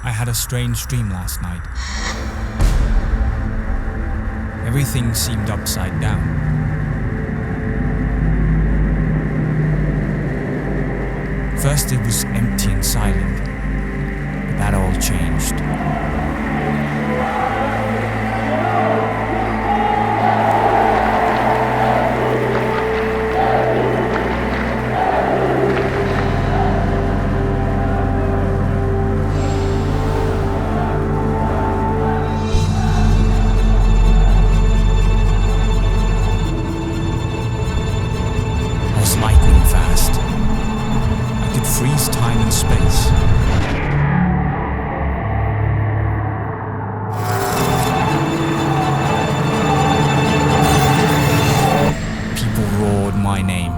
I had a strange dream last night. Everything seemed upside down. First it was empty and silent, but that all changed. Lightning fast. I could freeze time and space. People roared my name.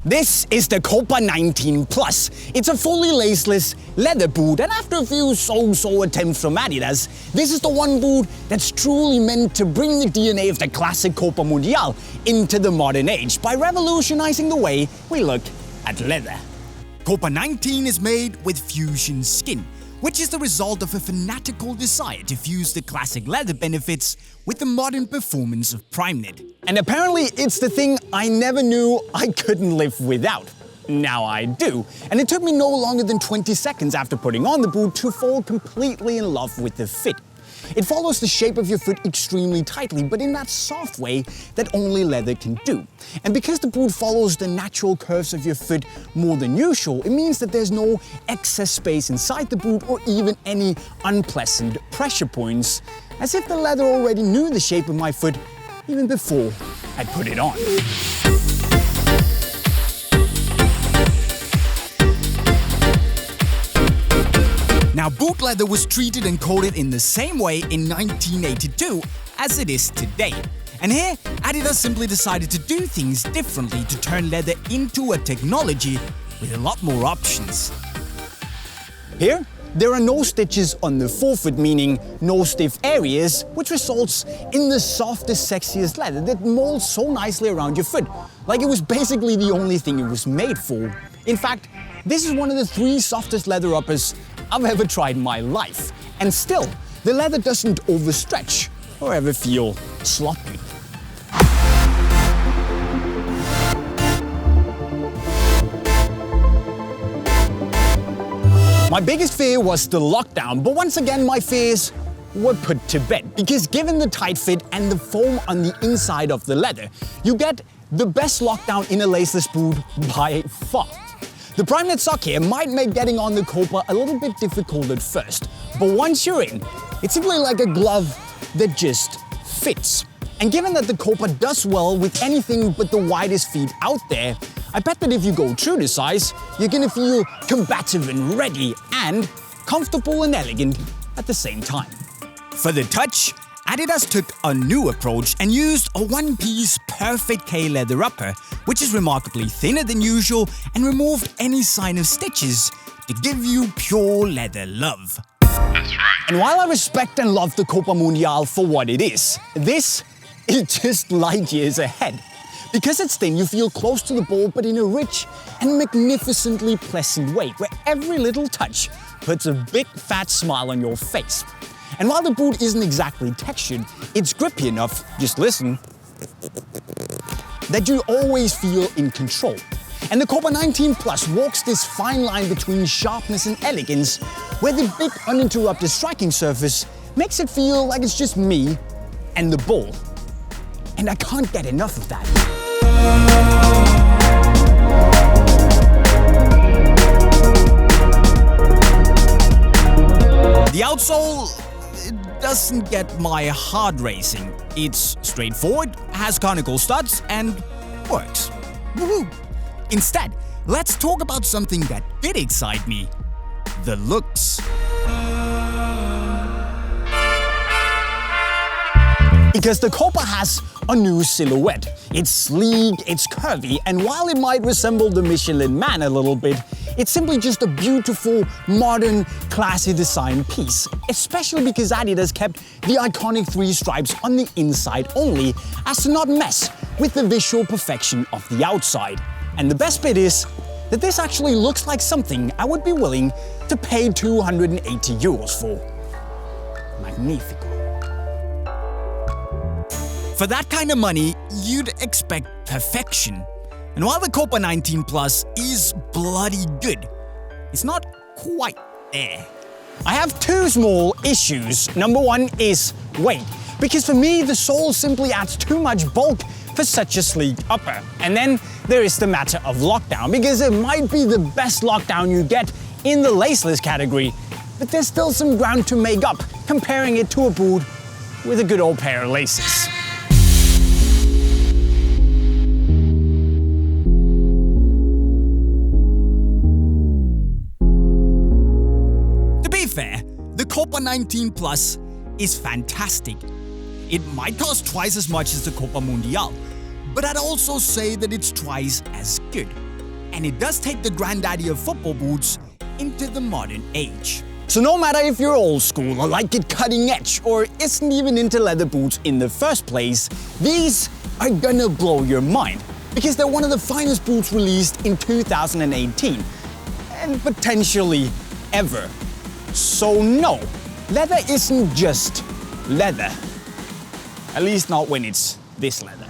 This is the Copa 19 Plus. It's a fully laceless leather boot, and after a few so-so attempts from Adidas, this is the one boot that's truly meant to bring the DNA of the classic Copa Mundial into the modern age by revolutionizing the way we look at leather. Copa 19 is made with Fusionskin, which is the result of a fanatical desire to fuse the classic leather benefits with the modern performance of Primeknit. And apparently it's the thing I never knew I couldn't live without. Now I do. And it took me no longer than 20 seconds after putting on the boot to fall completely in love with the fit. It follows the shape of your foot extremely tightly, but in that soft way that only leather can do. And because the boot follows the natural curves of your foot more than usual, it means that there's no excess space inside the boot or even any unpleasant pressure points, as if the leather already knew the shape of my foot even before I put it on. Now, boot leather was treated and coated in the same way in 1982 as it is today. And here, Adidas simply decided to do things differently to turn leather into a technology with a lot more options. Here, there are no stitches on the forefoot, meaning no stiff areas, which results in the softest, sexiest leather that molds so nicely around your foot, like it was basically the only thing it was made for. In fact, this is one of the 3 softest leather uppers I've ever tried in my life. And still, the leather doesn't overstretch or ever feel sloppy. My biggest fear was the lockdown, but once again my fears were put to bed, because given the tight fit and the foam on the inside of the leather, you get the best lockdown in a laceless boot by far. The Primeknit sock here might make getting on the Copa a little bit difficult at first, but once you're in, it's simply like a glove that just fits. And given that the Copa does well with anything but the widest feet out there, I bet that if you go true to size, you're gonna feel combative and ready and comfortable and elegant at the same time. For the touch, Adidas took a new approach and used a one-piece perfect K leather upper, which is remarkably thinner than usual, and removed any sign of stitches to give you pure leather love. That's right. And while I respect and love the Copa Mundial for what it is, this is just light years ahead. Because it's thin, you feel close to the ball, but in a rich and magnificently pleasant way, where every little touch puts a big fat smile on your face. And while the boot isn't exactly textured, it's grippy enough, just listen, that you always feel in control. And the Copa 19 Plus walks this fine line between sharpness and elegance, where the big uninterrupted striking surface makes it feel like it's just me and the ball. And I can't get enough of that. The outsole doesn't get my heart racing. It's straightforward, has conical studs, and works. Woohoo! Instead, let's talk about something that did excite me: the looks. Because the Copa has a new silhouette. It's sleek, it's curvy, and while it might resemble the Michelin Man a little bit, It's simply just a beautiful, modern, classy design piece, especially because Adidas kept the iconic 3 stripes on the inside only, as to not mess with the visual perfection of the outside. And the best bit is that this actually looks like something I would be willing to pay 280 euros for. Magnifico. For that kind of money, you'd expect perfection. And while the Copa 19 Plus is bloody good, it's not quite there. I have 2 small issues. Number 1 is weight, because for me the sole simply adds too much bulk for such a sleek upper. And then there is the matter of lockdown, because it might be the best lockdown you get in the laceless category, but there's still some ground to make up comparing it to a boot with a good old pair of laces. To be fair, the Copa 19 Plus is fantastic. It might cost twice as much as the Copa Mundial, but I'd also say that it's twice as good. And it does take the granddaddy of football boots into the modern age. So no matter if you're old school or like it cutting edge or isn't even into leather boots in the first place, these are gonna blow your mind, because they're one of the finest boots released in 2018, and potentially ever. So no, leather isn't just leather. At least not when it's this leather.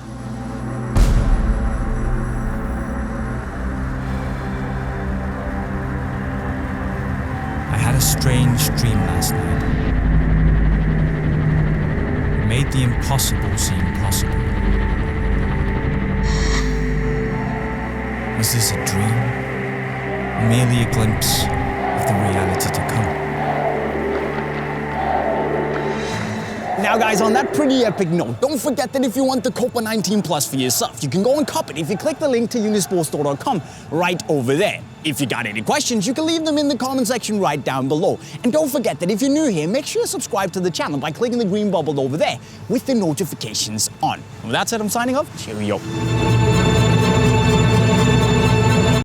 I had a strange dream last night. It made the impossible seem possible. Was this a dream? Or merely a glimpse of the reality to come? Now guys, on that pretty epic note, don't forget that if you want the Copa 19 Plus for yourself, you can go and cop it if you click the link to unisportstore.com right over there. If you got any questions, you can leave them in the comment section right down below. And don't forget that if you're new here, make sure you subscribe to the channel by clicking the green bubble over there with the notifications on. And with that said, I'm signing off. Cheerio.